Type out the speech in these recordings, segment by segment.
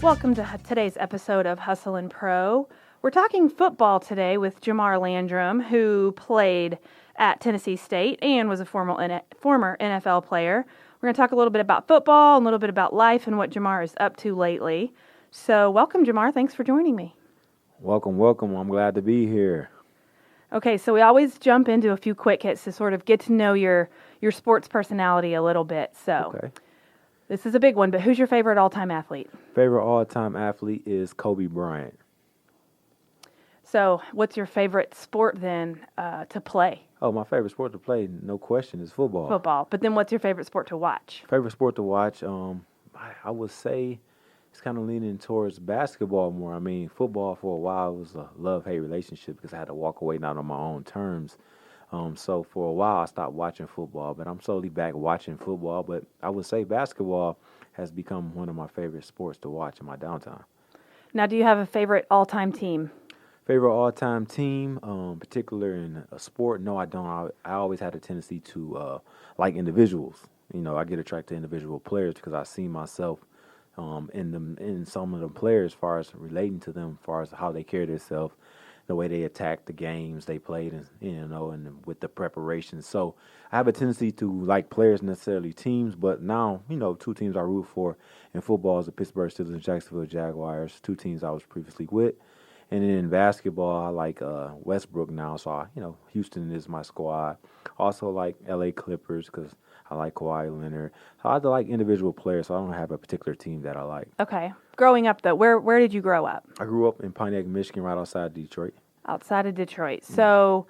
Welcome to today's episode of Hustle and Pro. We're talking football today with Jamar Landrom, who played at Tennessee State and was a former NFL player. We're going to talk a little bit about football, and a little bit about life and what Jamar is up to lately. So welcome, Jamar. Thanks for joining me. Welcome, welcome. I'm glad to be here. Okay, so we always jump into a few quick hits to sort of get to know your sports personality a little bit. So Okay. This is a big one, but who's your favorite all-time athlete? Favorite all-time athlete is Kobe Bryant. So what's your favorite sport then to play? Oh, my favorite sport to play, no question, is football. Football. But then what's your favorite sport to watch? Favorite sport to watch, I would say it's kind of leaning towards basketball more. I mean, football for a while was a love-hate relationship because I had to walk away not on my own terms. So for a while, I stopped watching football, but I'm slowly back watching football. But I would say basketball has become one of my favorite sports to watch in my downtime. Now, do you have a favorite all-time team? Favorite all-time team, particular in a sport? No, I don't. I always had a tendency to like individuals. You know, I get attracted to individual players because I see myself in some of the players, as far as relating to them, as far as how they carry themselves, the way they attacked the games they played, and with the preparation. So I have a tendency to like players, necessarily teams, but now, two teams I root for in football is the Pittsburgh Steelers and Jacksonville Jaguars, two teams I was previously with. And then in basketball, I like Westbrook now, so Houston is my squad. Also like LA Clippers because I like Kawhi Leonard. So I like individual players, so I don't have a particular team that I like. Okay. Growing up, though, where did you grow up? I grew up in Pontiac, Michigan, right outside Detroit. Outside of Detroit. So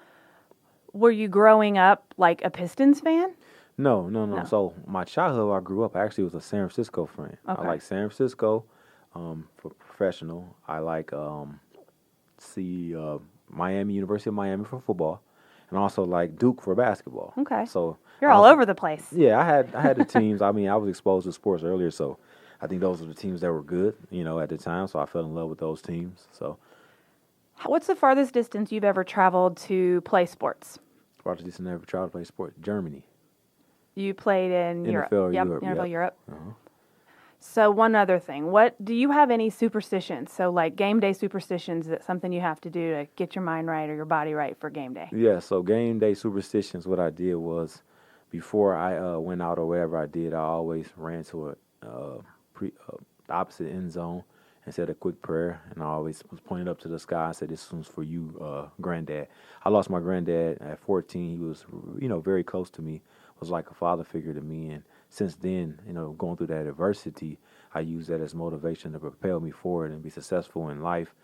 were you growing up like a Pistons fan? No. So my childhood, I grew up, I actually was a San Francisco fan. Okay. I like San Francisco for professional. I like Miami, University of Miami for football, and also like Duke for basketball. Okay. So you're all over the place. Yeah, I had the teams. I mean, I was exposed to sports earlier, so I think those were the teams that were good, at the time. So I fell in love with those teams. So what's the farthest distance you've ever traveled to play sports? farthest distance I ever traveled to play sports, Germany. You played in Europe. NFL Yep, Europe. NFL Yep. Europe. Uh-huh. So one other thing, what do you have any superstitions? So like game day superstitions, that's something you have to do to get your mind right or your body right for game day? Yeah, so game day superstitions, what I did was before I went out or whatever I did, I always ran to the opposite end zone and said a quick prayer, and I always was pointing up to the sky and said, "This one's for you, granddad." I lost my granddad at 14. He was, very close to me, was like a father figure to me, and since then, going through that adversity, I use that as motivation to propel me forward and be successful in life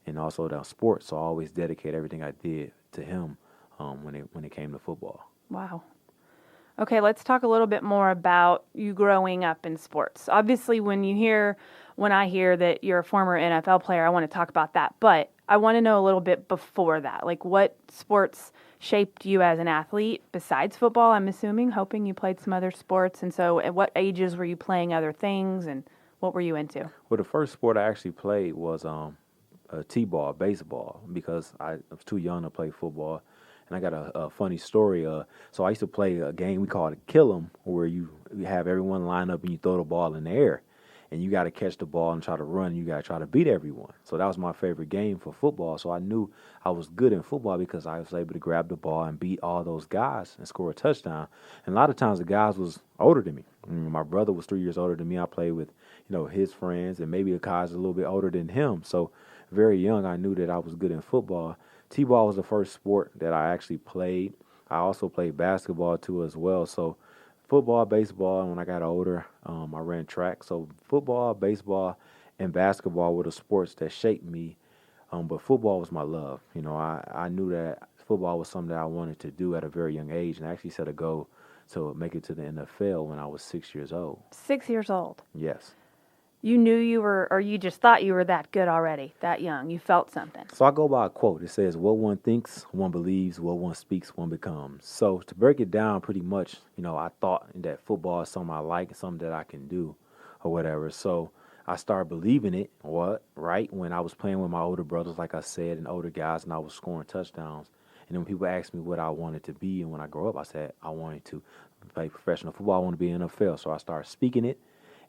and also the sports. So I always dedicate everything I did to him when it came to football. Wow. Okay, let's talk a little bit more about you growing up in sports. Obviously, when I hear that you're a former NFL player, I want to talk about that. But I want to know a little bit before that. Like, what sports shaped you as an athlete besides football, I'm assuming, hoping you played some other sports. And so at what ages were you playing other things, and what were you into? Well, the first sport I actually played was T-ball, baseball, because I was too young to play football. And I got a funny story. So I used to play a game we called Kill 'em, where you have everyone line up and you throw the ball in the air. And you got to catch the ball and try to run. You got to try to beat everyone. So that was my favorite game for football. So I knew I was good in football because I was able to grab the ball and beat all those guys and score a touchdown. And a lot of times the guys was older than me. My brother was 3 years older than me. I played with, his friends, and maybe the guys a little bit older than him. So very young, I knew that I was good in football. T-ball was the first sport that I actually played. I also played basketball too as well. So football, baseball, and when I got older, I ran track. So football, baseball, and basketball were the sports that shaped me. But football was my love. I knew that football was something that I wanted to do at a very young age, and I actually set a goal to make it to the NFL when I was 6 years old. 6 years old? Yes. You knew you were, or you just thought you were that good already, that young? You felt something? So I go by a quote. It says, "What one thinks, one believes. What one speaks, one becomes." So to break it down pretty much, I thought that football is something I like, something that I can do or whatever. So I started believing it, right? When I was playing with my older brothers, like I said, and older guys, and I was scoring touchdowns. And then when people asked me what I wanted to be and when I grow up, I said I wanted to play professional football. I want to be in the NFL. So I started speaking it.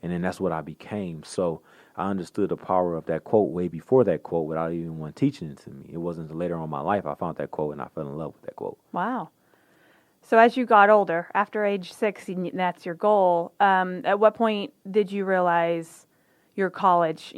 and then that's what I became. So I understood the power of that quote way before that quote without even one teaching it to me. It wasn't until later on in my life I found that quote and I fell in love with that quote. Wow. So as you got older, after age 6, and that's your goal, at what point did you realize your college,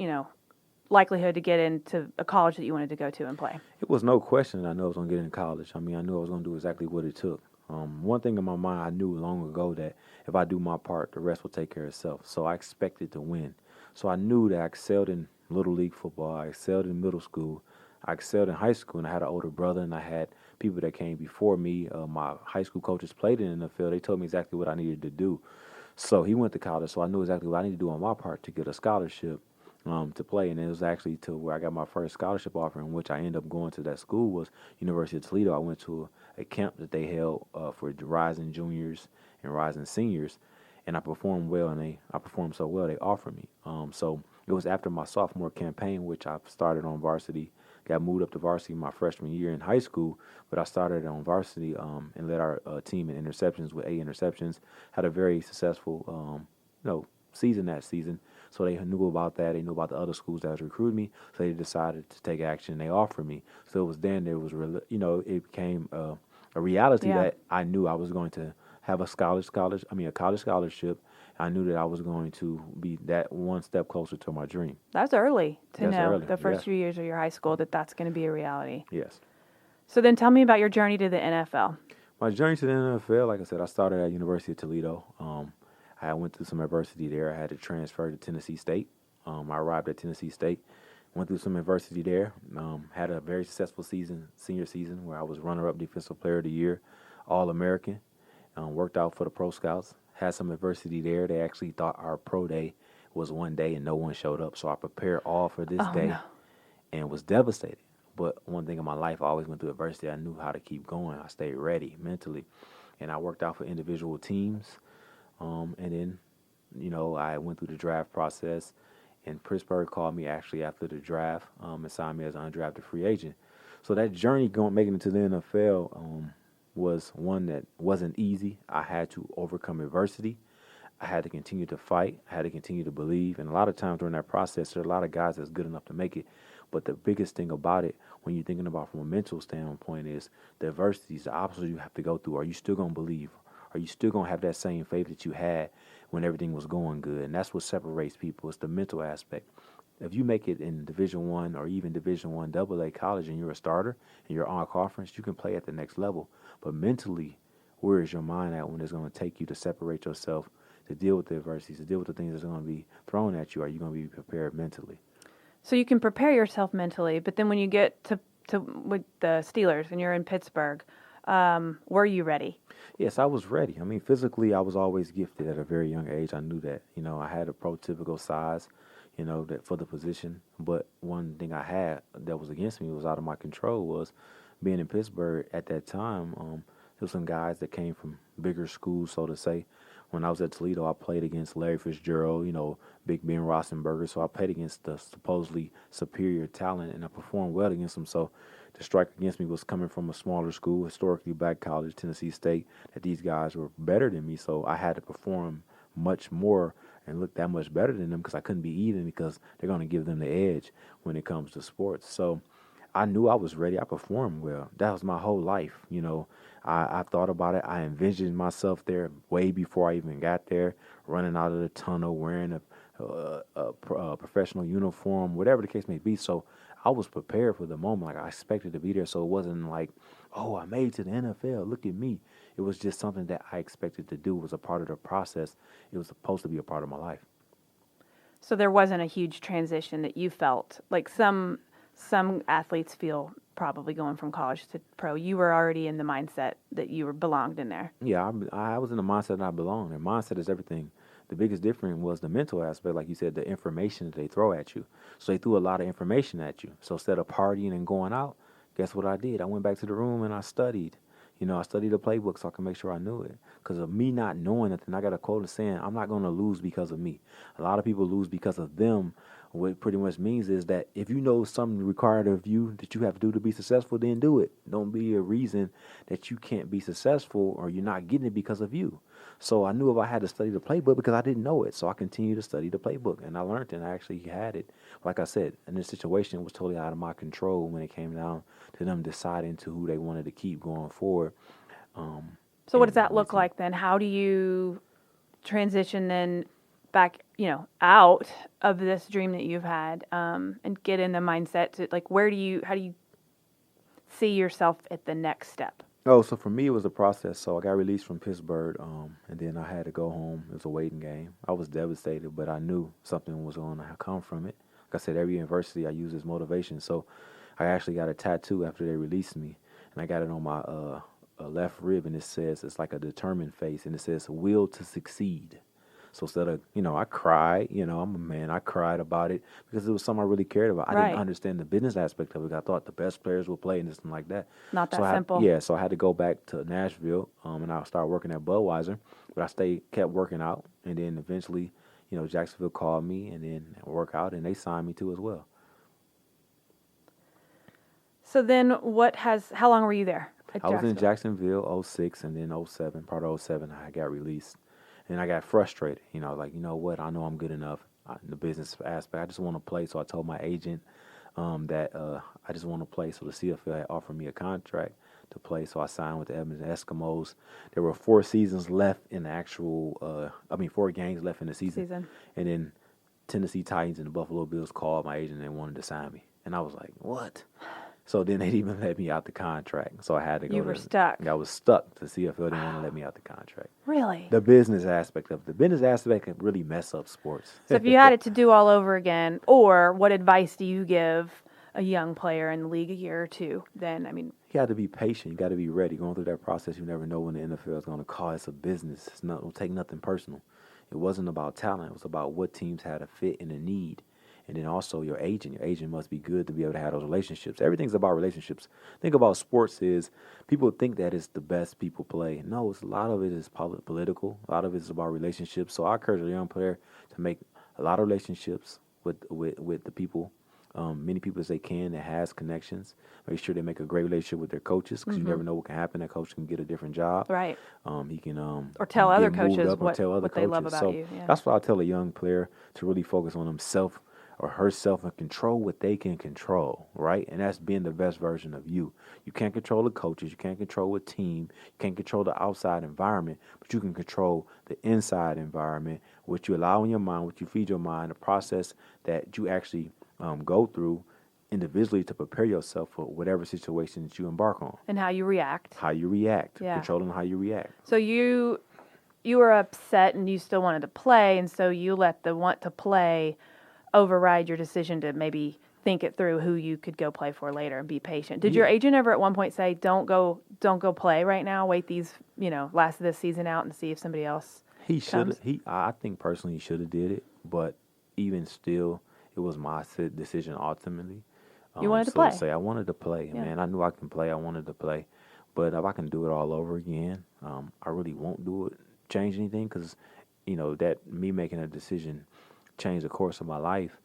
likelihood to get into a college that you wanted to go to and play? It was no question that I knew I was going to get in college. I mean, I knew I was going to do exactly what it took. One thing in my mind, I knew long ago that if I do my part, the rest will take care of itself. So I expected to win. So I knew that I excelled in Little League football. I excelled in middle school. I excelled in high school, and I had an older brother, and I had people that came before me. My high school coaches played in the field. They told me exactly what I needed to do. So he went to college, so I knew exactly what I needed to do on my part to get a scholarship to play. And it was actually to where I got my first scholarship offer, in which I ended up going to that school was University of Toledo. I went to a camp that they held for rising juniors and rising seniors, and I performed well, and I performed so well they offered me. So it was after my sophomore campaign, which I started on varsity, got moved up to varsity my freshman year in high school, but I started on varsity and led our team in interceptions with 8 interceptions. Had a very successful, season that season. So they knew about that. They knew about the other schools that was recruiting me. So they decided to take action. They offered me. So it was then there was, it became a reality Yeah. that I knew I was going to have a college scholarship. I knew that I was going to be that one step closer to my dream. That's early to That's know early, the first yes. few years of your high school that's going to be a reality. Yes. So then tell me about your journey to the NFL. My journey to the NFL, like I said, I started at University of Toledo. I went through some adversity there. I had to transfer to Tennessee State. I arrived at Tennessee State, went through some adversity there. Had a very successful senior season, where I was runner-up defensive player of the year, All-American. Worked out for the Pro Scouts. Had some adversity there. They actually thought our pro day was one day and no one showed up. So I prepared all for this day and was devastated. But one thing in my life, I always went through adversity. I knew how to keep going. I stayed ready mentally. And I worked out for individual teams. And then, I went through the draft process. And Pittsburgh called me actually after the draft and signed me as an undrafted free agent. So that journey making it to the NFL was one that wasn't easy. I had to overcome adversity. I had to continue to fight. I had to continue to believe. And a lot of times during that process, there are a lot of guys that's good enough to make it. But the biggest thing about it, when you're thinking about from a mental standpoint, is the adversities, the obstacles you have to go through. Are you still going to believe? Are you still going to have that same faith that you had when everything was going good? And that's what separates people. It's the mental aspect. If you make it in Division I or even Division I AA college and you're a starter and you're on conference, you can play at the next level. But mentally, where is your mind at when it's going to take you to separate yourself, to deal with the adversities, to deal with the things that's going to be thrown at you? Are you going to be prepared mentally? So you can prepare yourself mentally, but then when you get to with the Steelers and you're in Pittsburgh, were you ready? Yes, I was ready. I mean, physically, I was always gifted at a very young age. I knew that. I had a prototypical size, that for the position. But one thing I had that was against me, was out of my control, was being in Pittsburgh at that time. There were some guys that came from bigger schools, so to say. When I was at Toledo, I played against Larry Fitzgerald, Big Ben Roethlisberger. So I played against the supposedly superior talent, and I performed well against them. So the strike against me was coming from a smaller school, historically black college, Tennessee State, that these guys were better than me. So I had to perform much more and look that much better than them, because I couldn't be even, because they're going to give them the edge when it comes to sports. So I knew I was ready. I performed well. That was my whole life. I thought about it. I envisioned myself there way before I even got there, running out of the tunnel, wearing a professional uniform, whatever the case may be. So I was prepared for the moment. Like, I expected to be there. So it wasn't like, oh, I made it to the NFL. Look at me. It was just something that I expected to do. It was a part of the process. It was supposed to be a part of my life. So there wasn't a huge transition that you felt like some athletes feel probably going from college to pro. You were already in the mindset that you belonged in there. Yeah, I was in the mindset that I belonged. And mindset is everything. The biggest difference was the mental aspect, like you said, the information that they throw at you. So they threw a lot of information at you. So instead of partying and going out, guess what I did? I went back to the room and I studied. I studied the playbook so I can make sure I knew it. Because of me not knowing it, then I got a quote of saying, I'm not going to lose because of me. A lot of people lose because of them What it pretty much means is that if you know something required of you that you have to do to be successful, then do it. Don't be a reason that you can't be successful or you're not getting it because of you. So I knew if I had to study the playbook because I didn't know it. So I continued to study the playbook and I learned it and I actually had it. Like I said, and this situation was totally out of my control when it came down to them deciding to who they wanted to keep going forward. So what does And that look like then? How do you transition then back, out of this dream that you've had, and get in the mindset to like, how do you see yourself at the next step? Oh, so for me, it was a process. So I got released from Pittsburgh, and then I had to go home. It was a waiting game. I was devastated, but I knew something was going to come from it. Like I said, every university I use as motivation. So I actually got a tattoo after they released me, and I got it on my left rib, and it says, it's like a determined face, and it says, will to succeed. So instead of, I cried, I'm a man, I cried about it because it was something I really cared about. I Right. didn't understand the business aspect of it. I thought the best players would play and something like that. Not that So simple. so I had to go back to Nashville, and I started working at Budweiser, but I kept working out, and then eventually, Jacksonville called me, and then work out, and they signed me too as well. So then how long were you there at I was in Jacksonville 06, and then 07, part of 07, I got released. And I got frustrated, like, you know what, I know I'm good enough in the business aspect. I just want to play. So I told my agent that I just want to play. So the CFL had offered me a contract to play. So I signed with the Edmonton Eskimos. There were 4 seasons left in the actual, 4 games left in the season. And then Tennessee Titans and the Buffalo Bills called my agent and wanted to sign me. And I was like, what? So then they didn't even let me out the contract. So I had to go. You were stuck. I was stuck. The CFL didn't want to let me out the contract. Really? The business aspect can really mess up sports. So if you had it to do all over again, or what advice do you give a young player in the league a year or two? Then, you got to be patient. You got to be ready. Going through that process, you never know when the NFL is going to call. It's a business. Don't take nothing personal. It wasn't about talent. It was about what teams had a fit and a need. And then also your agent. Your agent must be good to be able to have those relationships. Everything's about relationships. Think about sports is people think that it's the best people play. No, a lot of it is political. A lot of it is about relationships. So I encourage a young player to make a lot of relationships with the people, many people as they can that has connections. Make sure they make a great relationship with their coaches because you never know what can happen. That coach can get a different job. Right. He can or tell other coaches what they love about you. Yeah. That's why I tell a young player to really focus on himself or herself and control what they can control, right? And that's being the best version of you. You can't control the coaches. You can't control a team. You can't control the outside environment, but you can control the inside environment, what you allow in your mind, what you feed your mind, the process that you actually go through individually to prepare yourself for whatever situation that you embark on. And how you react. Yeah. Controlling how you react. So you were upset and you still wanted to play, and so you let the want to play override your decision to maybe think it through who you could go play for later and be patient. Did your agent ever at one point say, don't go play right now, wait these, last of this season out and see if somebody else He should. I think personally he should have did it, but even still, it was my decision ultimately. You wanted to play. I wanted to play, man. I knew I can play. I wanted to play, but if I can do it all over again, I really won't change anything because, that me making a decision changed the course of my life.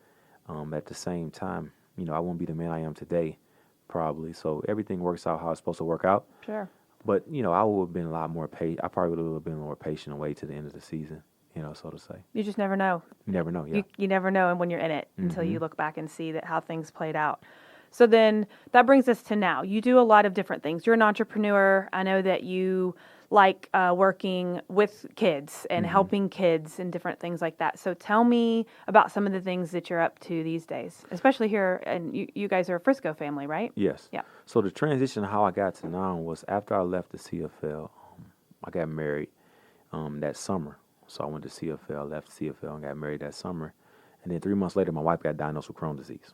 At the same time, I won't be the man I am today, probably. So everything works out how it's supposed to work out. Sure. But, I would have been a lot more patient. I probably would have been more patient and wait to the end of the season, so to say. You just never know. You never know, yeah. You never know when you're in it until you look back and see how things played out. So then that brings us to now. You do a lot of different things. You're an entrepreneur. I know that you like working with kids and helping kids and different things like that. So tell me about some of the things that you're up to these days, especially here. And you guys are a Frisco family, right? Yes. Yeah. So the transition, how I got to now was after I left the CFL, I got married that summer. So I went to CFL, left CFL, and got married that summer. And then 3 months later, my wife got diagnosed with Crohn's disease.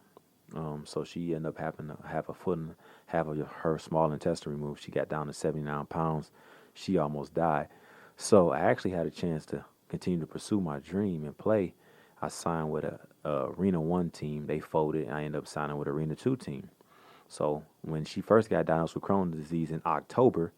So she ended up having to have a foot and half of her small intestine removed. She got down to 79 pounds. She almost died. So I actually had a chance to continue to pursue my dream and play. I signed with a Arena 1 team. They folded, and I ended up signing with Arena 2 team. So when she first got diagnosed with Crohn's disease in October,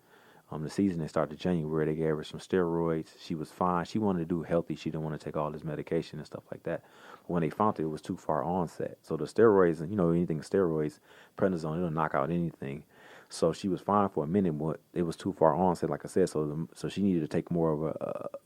The season they started January. They gave her some steroids. She was fine. She wanted to do healthy. She didn't want to take all this medication and stuff like that. But when they found it was too far onset. So the steroids, and anything steroids, prednisone, it'll knock out anything. So she was fine for a minute, but it was too far onset, like I said. So she needed to take more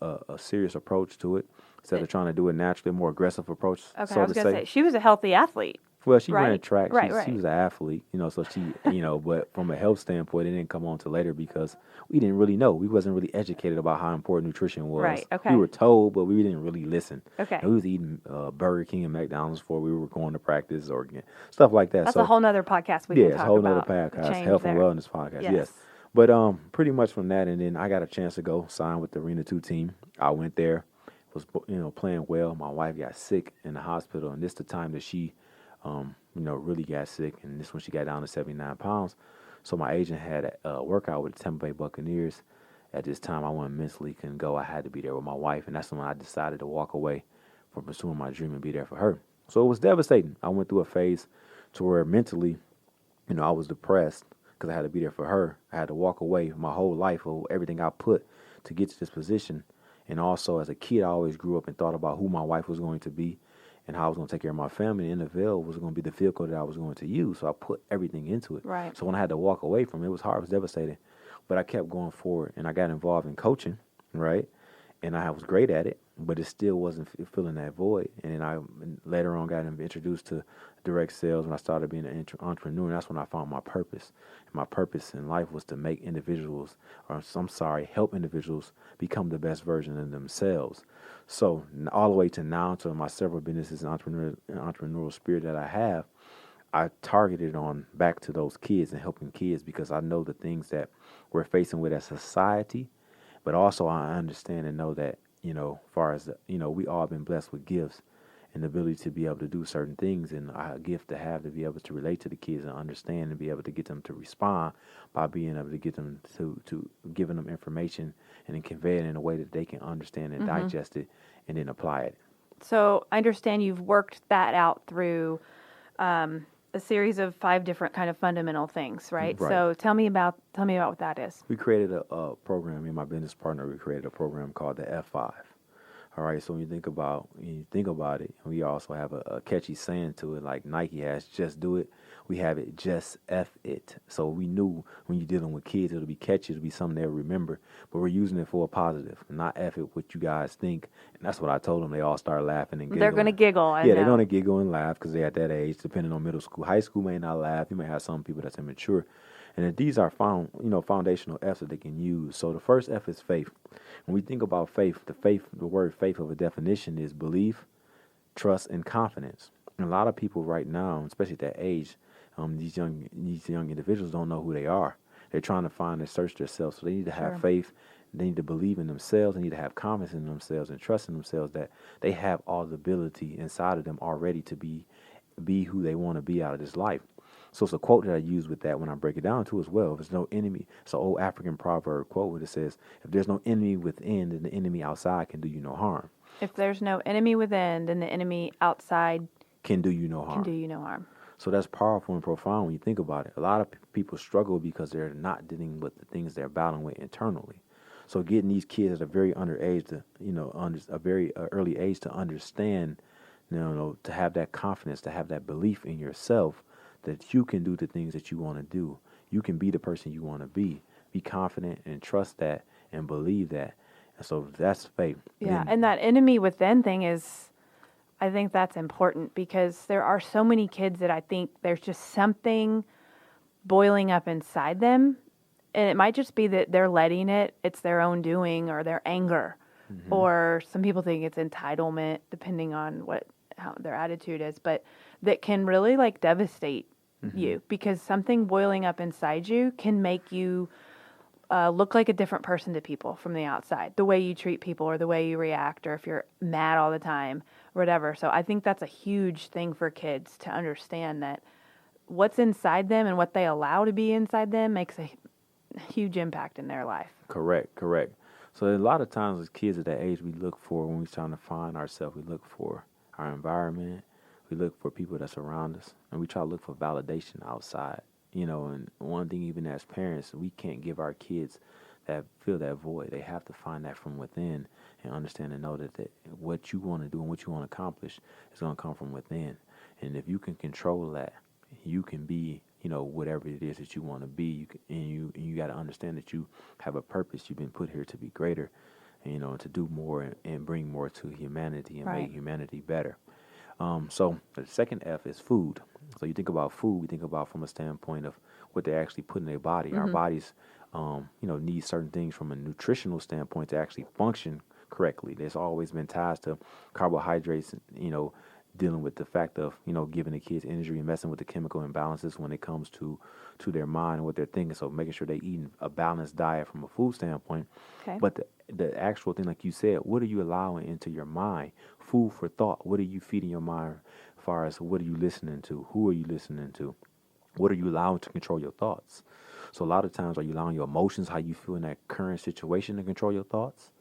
of a serious approach to it instead of trying to do it naturally, a more aggressive approach. Okay, so I was going to say, she was a healthy athlete. Well, she right? ran track. Right. She was an athlete, so she, but from a health standpoint, it didn't come on till later because we didn't really know. We wasn't really educated about how important nutrition was. Right, okay. We were told, but we didn't really listen. Okay. And we was eating Burger King and McDonald's before we were going to practice or stuff like that. That's a whole nother podcast we can talk about. Yeah, it's a whole nother podcast, health and wellness podcast, yes. But pretty much from that, and then I got a chance to go sign with the Arena 2 team. I went there, was playing well. My wife got sick in the hospital, and this the time that she really got sick, and this when she got down to 79 pounds. So my agent had a workout with the Tampa Bay Buccaneers. At this time, I wasn't mentally couldn't go. I had to be there with my wife, and that's when I decided to walk away from pursuing my dream and be there for her. So it was devastating. I went through a phase to where mentally, I was depressed because I had to be there for her. I had to walk away my whole life of everything I put to get to this position. And also, as a kid, I always grew up and thought about who my wife was going to be and how I was going to take care of my family. And NFL was going to be the vehicle that I was going to use. So I put everything into it. Right. So when I had to walk away from it, it was hard. It was devastating. But I kept going forward, and I got involved in coaching, right? And I was great at it, but it still wasn't filling that void. And then I later on got introduced to direct sales when I started being an entrepreneur. And that's when I found my purpose. And my purpose in life was to make help individuals become the best version of themselves. So all the way to now, to my several businesses and entrepreneurial spirit that I have, I targeted on back to those kids and helping kids because I know the things that we're facing with as society, but also I understand and know that, far as, we all been blessed with gifts and the ability to be able to do certain things, and a gift to have to be able to relate to the kids and understand and be able to get them to respond by being able to get them to giving them information and then convey it in a way that they can understand and digest it and then apply it. So I understand you've worked that out through a series of 5 different kind of fundamental things, right? So tell me about what that is. We created a program, me and my business partner, we created a program called the F5. All right, so when you think about it, we also have a catchy saying to it, like Nike has, just do it. We have it, just F it. So we knew when you're dealing with kids, it'll be catchy, it'll be something they'll remember, but we're using it for a positive, not F it what you guys think. And that's what I told them. They all started laughing and giggling. They're going to giggle. They're going to giggle and laugh because they're at that age, depending on middle school. High school may not laugh. You may have some people that's immature. And these are foundational F's that they can use. So the first F is faith. When we think about faith, the word faith of a definition is belief, trust, and confidence. And a lot of people right now, especially at that age, these young individuals don't know who they are. They're trying to find and search themselves. So they need to have faith. They need to believe in themselves. They need to have confidence in themselves and trust in themselves that they have all the ability inside of them already to be who they want to be out of this life. So it's a quote that I use with that when I break it down too as well. If there's no enemy, it's an old African proverb quote where it says, if there's no enemy within, then the enemy outside can do you no harm. If there's no enemy within, then the enemy outside can do you no harm. So that's powerful and profound when you think about it. A lot of people struggle because they're not dealing with the things they're battling with internally. So getting these kids at a very early age to understand, to have that confidence, to have that belief in yourself, that you can do the things that you want to do. You can be the person you want to be. Be confident and trust that and believe that. And so that's faith. Yeah, and that enemy within thing is, I think that's important because there are so many kids that I think there's just something boiling up inside them. And it might just be that they're letting it's their own doing or their anger. Mm-hmm. Or some people think it's entitlement, depending on how their attitude is. But that can really devastate you because something boiling up inside you can make you look like a different person to people from the outside. The way you treat people or the way you react or if you're mad all the time or whatever. So I think that's a huge thing for kids to understand that what's inside them and what they allow to be inside them makes a huge impact in their life. Correct. So a lot of times as kids at that age, we look for, when we're trying to find ourselves, we look for our environment. We look for people that surround us, and we try to look for validation outside. And one thing, even as parents, we can't give our kids that fill that void. They have to find that from within and understand and know that what you want to do and what you want to accomplish is going to come from within. And if you can control that, you can be, whatever it is that you want to be. You got to understand that you have a purpose. You've been put here to be greater, and to do more and bring more to humanity and make humanity better. So the second F is food. So you think about food, we think about from a standpoint of what they actually put in their body. Our bodies, need certain things from a nutritional standpoint to actually function correctly. There's always been ties to carbohydrates, dealing with the fact of, giving the kids energy and messing with the chemical imbalances when it comes to their mind and what they're thinking. So making sure they eating a balanced diet from a food standpoint. Okay. But the actual thing, like you said, what are you allowing into your mind? Food for thought. What are you feeding your mind as far as what are you listening to? Who are you listening to? What are you allowing to control your thoughts? So a lot of times, are you allowing your emotions, how you feel in that current situation, to control your thoughts?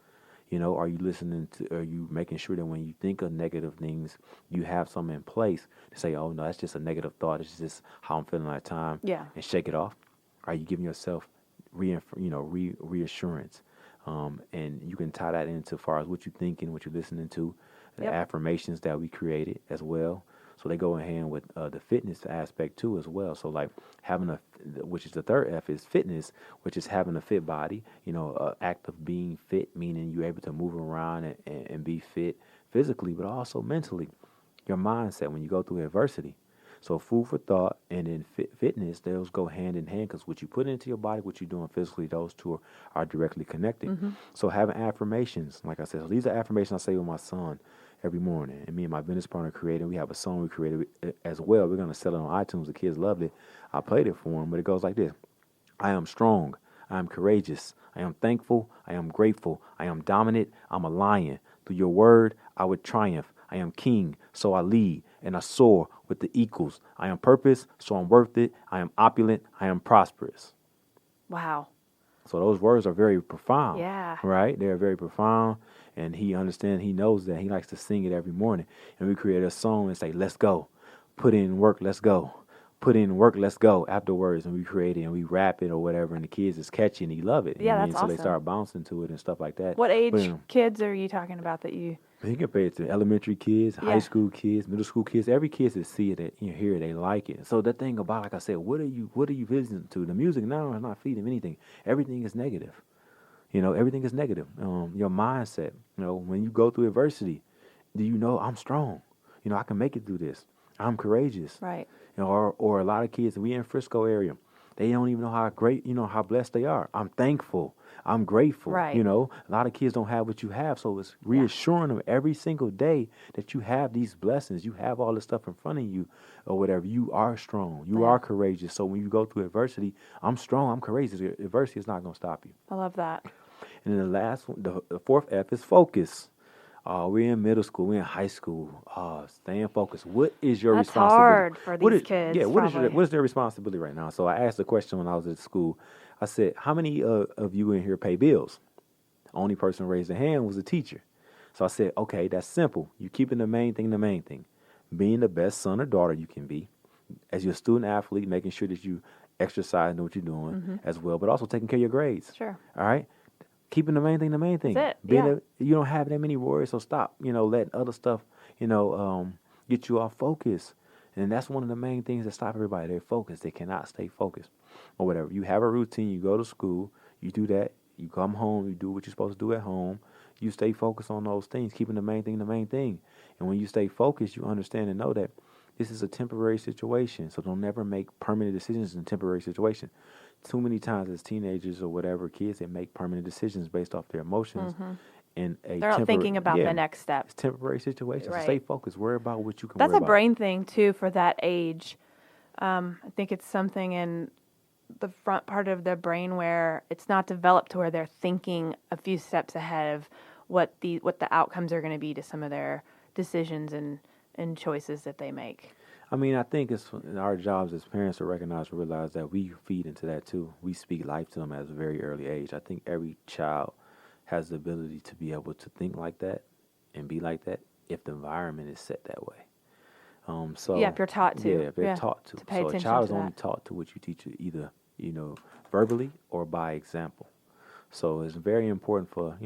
Are you listening to, are you making sure that when you think of negative things, you have something in place to say, oh, no, that's just a negative thought. It's just how I'm feeling at the time. Yeah. And shake it off. Are you giving yourself reassurance? And you can tie that into as far as what you're thinking, what you're listening to, the affirmations that we created as well. So they go in hand with the fitness aspect too as well. So like having which is the third F, is fitness, which is having a fit body, act of being fit, meaning you're able to move around and be fit physically, but also mentally. Your mindset when you go through adversity. So food for thought and then fitness, those go hand in hand, because what you put into your body, what you're doing physically, those two are directly connected. So having affirmations, like I said, so these are affirmations I say with my son every morning. And me and my business partner created. We have a song we created as well. We're going to sell it on iTunes. The kids loved it. I played it for them, but it goes like this. I am strong. I am courageous. I am thankful. I am grateful. I am dominant. I'm a lion. Through your word, I would triumph. I am king, so I lead, and I soar with the equals. I am purpose, so I'm worth it. I am opulent. I am prosperous. Wow. So those words are very profound. Yeah. Right? They're very profound. And he understands, he knows that. He likes to sing it every morning. And we create a song and say, let's go. Put in work, let's go. Put in work, let's go afterwards. And we create it and we rap it or whatever. And the kids is catchy and he love it. Yeah, that's awesome. So they start bouncing to it and stuff like that. What age kids are you talking about that you... You can pay it to elementary kids, high school kids, middle school kids. Every kid that see it, hear it, they like it. So the thing about, like I said, what are you listening to? The music now is not feeding anything. Everything is negative. Everything is negative. Your mindset. When you go through adversity, do you know I'm strong? I can make it through this. I'm courageous. Right. Or a lot of kids, we in Frisco area, they don't even know how great, how blessed they are. I'm thankful. I'm grateful. Right. A lot of kids don't have what you have. So it's reassuring them every single day that you have these blessings. You have all this stuff in front of you or whatever. You are strong. You are courageous. So when you go through adversity, I'm strong. I'm courageous. Adversity is not going to stop you. I love that. And then the last one, the fourth F is focus. We're in middle school. We're in high school. Staying focused. What is your responsibility? That's hard for these kids. Yeah, what is their responsibility right now? So I asked the question when I was at school. I said, how many of you in here pay bills? The only person raised their hand was the teacher. So I said, okay, that's simple. You keeping the main thing. Being the best son or daughter you can be. As your student athlete, making sure that you exercise and know what you're doing as well, but also taking care of your grades. Sure. All right? Keeping the main thing. That's it. You don't have that many worries, so stop, letting other stuff, get you off focus. And that's one of the main things that stop everybody. They're focused. They cannot stay focused or whatever. You have a routine. You go to school. You do that. You come home. You do what you're supposed to do at home. You stay focused on those things, keeping the main thing. And when you stay focused, you understand and know that this is a temporary situation. So don't never make permanent decisions in a temporary situation. Too many times as teenagers or whatever, kids, they make permanent decisions based off their emotions. In a They're not thinking about the next step. It's temporary situation. Right. So stay focused. Worry about what you can That's worry about. a brain thing, too, for that age. I think it's something in the front part of the brain where it's not developed to where they're thinking a few steps ahead of what the outcomes are going to be to some of their decisions and choices that they make. I mean, I think it's our jobs as parents to recognize and realize that we feed into that too. We speak life to them at a very early age. I think every child has the ability to be able to think like that and be like that if the environment is set that way. If you're taught to. Yeah, if they're taught to. Pay so attention a child to is only that. taught to what you teach either, verbally or by example. So it's very important for,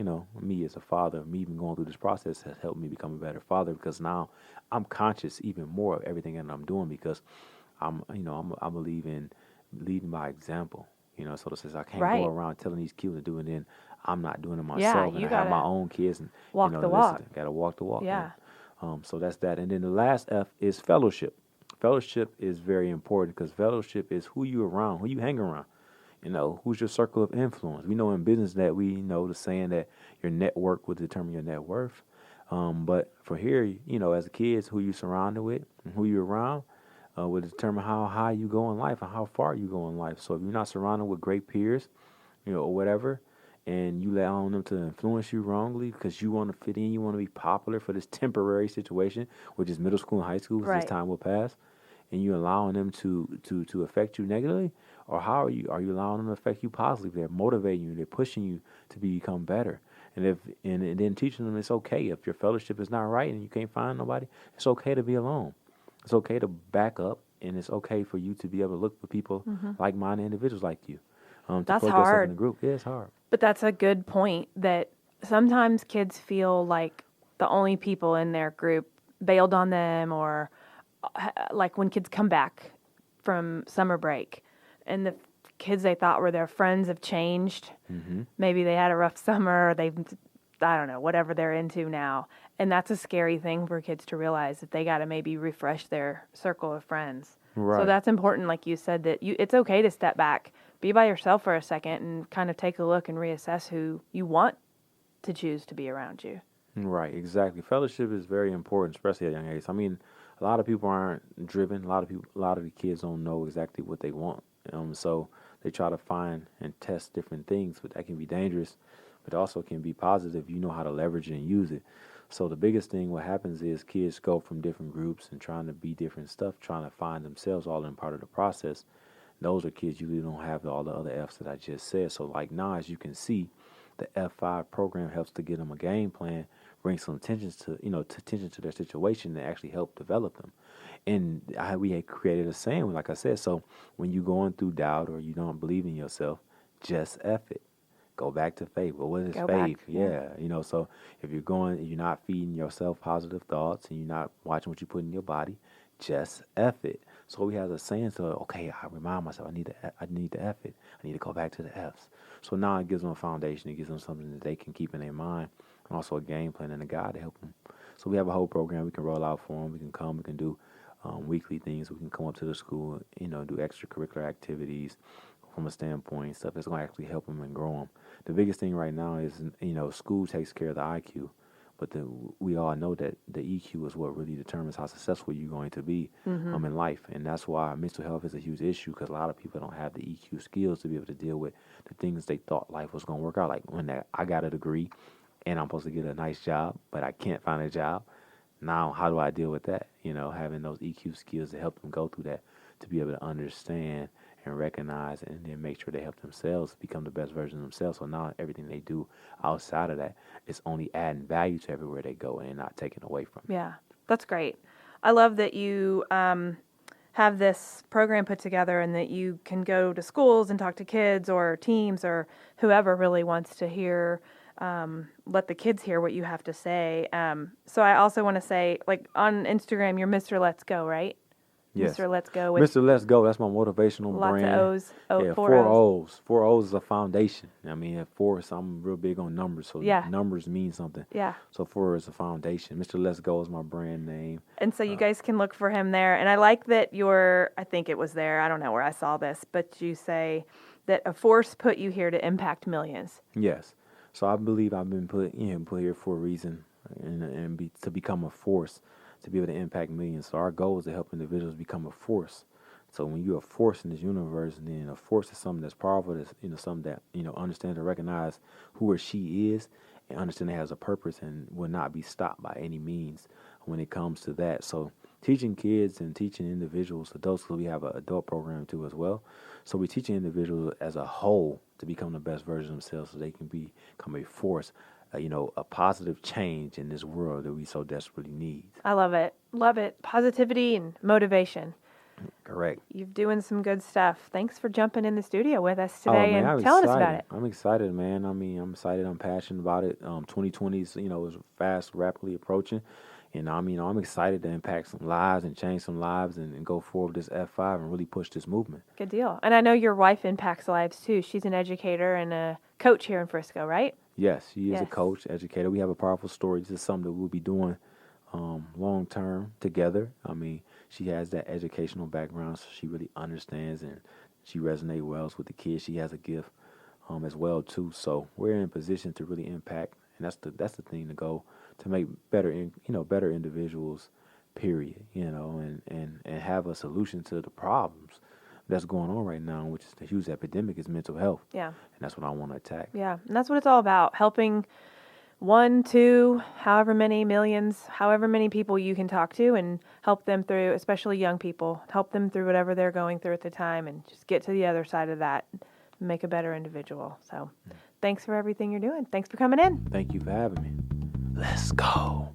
me as a father, me even going through this process has helped me become a better father because now I'm conscious even more of everything that I'm doing because I believe in leading by example. So it says I can't go Right. around telling these kids to do it, and then I'm not doing it Yeah, myself, and you I have my gotta own kids, and walk the listen, walk. gotta walk the walk, Yeah. so that's that, and then the last F is fellowship. Fellowship is very important because fellowship is who you around, who you hang around. Who's your circle of influence? We know in business that we know the saying that your network will determine your net worth. But for here, as a kid, it's who you surrounded with and who you're around will determine how high you go in life and how far you go in life. So if you're not surrounded with great peers, or whatever, and you allow them to influence you wrongly because you want to fit in, you want to be popular for this temporary situation, which is middle school and high school, because this Right. time will pass, and you allowing them to affect you negatively, or how are you allowing them to affect you positively? They're motivating you, they're pushing you to become better. And then teaching them it's okay if your fellowship is not right and you can't find nobody, it's okay to be alone. It's okay to back up, and it's okay for you to be able to look for people Hmm. like-minded individuals like you, to That's plug yourself in hard. a group. Yeah, it's hard. But that's a good point that sometimes kids feel like the only people in their group bailed on them, or like when kids come back from summer break and the kids they thought were their friends have changed. Hmm. Maybe they had a rough summer, or I don't know, whatever they're into now. And that's a scary thing for kids to realize that they got to maybe refresh their circle of friends. So Right. that's important, like you said, that it's okay to step back, be by yourself for a second, and kind of take a look and reassess who you want to choose to be around you. Right, exactly. Fellowship is very important, especially at a young age. I mean, a lot of people aren't driven. A lot of the kids don't know exactly what they want. So they try to find and test different things, but that can be dangerous, but also can be positive. You know how to leverage it and use it. So the biggest thing, what happens is kids go from different groups and trying to be different stuff, trying to find themselves all in part of the process. Those are kids usually don't have all the other F's that I just said. So like now, as you can see, the F5 program helps to get them a game plan, bring some attention to their situation, and actually help develop them. And we had created a saying, like I said. So when you're going through doubt or you don't believe in yourself, just F it. Go back to faith. Well, what is Go back. faith? Yeah. Yeah, so if you're not feeding yourself positive thoughts and you're not watching what you put in your body, just F it. So we have a saying, so okay, I remind myself I need to F it. I need to go back to the F's. So now it gives them a foundation. It gives them something that they can keep in their mind, and also a game plan and a guide to help them. So we have a whole program we can roll out for them. We can come. We can do weekly things. We can come up to the school, do extracurricular activities from a standpoint, stuff that's going to actually help them and grow them. The biggest thing right now is, school takes care of the IQ, but we all know that the EQ is what really determines how successful you're going to be Mm-hmm. in life. And that's why mental health is a huge issue because a lot of people don't have the EQ skills to be able to deal with the things they thought life was going to work out. Like I got a degree and I'm supposed to get a nice job, but I can't find a job. Now, how do I deal with that? Having those EQ skills to help them go through that, to be able to understand and recognize and then make sure they help themselves become the best version of themselves. So now everything they do outside of that is only adding value to everywhere they go and not taking away from it. Yeah, that's great. I love that you have this program put together and that you can go to schools and talk to kids or teams or whoever really wants to hear, let the kids hear what you have to say. So I also want to say, like on Instagram, you're Mr. Let's Go, right? Yes. Mr. Let's Go with Mr. Let's Go, that's my motivational lots brand. of O's, Yeah, four four O's. O's. Four O's is a foundation. I mean, at four, so I'm real big on numbers, so Yeah. numbers mean something. Yeah. So four is a foundation. Mr. Let's Go is my brand name. And so you guys can look for him there. And I like that I think it was there, I don't know where I saw this, but you say that a force put you here to impact millions. Yes. So I believe I've been put here for a reason, and to become a force, to be able to impact millions. So our goal is to help individuals become a force. So when you're a force in this universe, and then a force is something that's powerful, that's something that understands and recognize who or she is, and understand it has a purpose and will not be stopped by any means when it comes to that. So teaching kids and teaching individuals, adults, because we have an adult program too as well. So we're teaching individuals as a whole to become the best version of themselves, so they can become a force, a positive change in this world that we so desperately need. I love it. Love it. Positivity and motivation. Correct. You're doing some good stuff. Thanks for jumping in the studio with us Oh today man, and I'm telling us excited. about it. I'm excited, man. I mean, I'm excited. I'm passionate about it. 2020 is, is fast, rapidly approaching, and I'm excited to impact some lives and change some lives and go forward with this F5 and really push this movement. Good deal. And I know your wife impacts lives too. She's an educator and a coach here in Frisco, right? Yes, she is a Yes. coach, educator. We have a powerful story. This is something that we'll be doing long term together. I mean, she has that educational background, so she really understands and she resonates well with the kids. She has a gift as well too. So we're in a position to really impact, and that's the thing to go to make better better individuals. Period. And have a solution to the problems that's going on right now, which is the huge epidemic is mental health. Yeah. And that's what I want to attack. Yeah. And that's what it's all about. Helping 1, 2, however many millions, however many people you can talk to and help them through, especially young people, help them through whatever they're going through at the time and just get to the other side of that and make a better individual. So thanks for everything you're doing. Thanks for coming in. Thank you for having me. Let's go.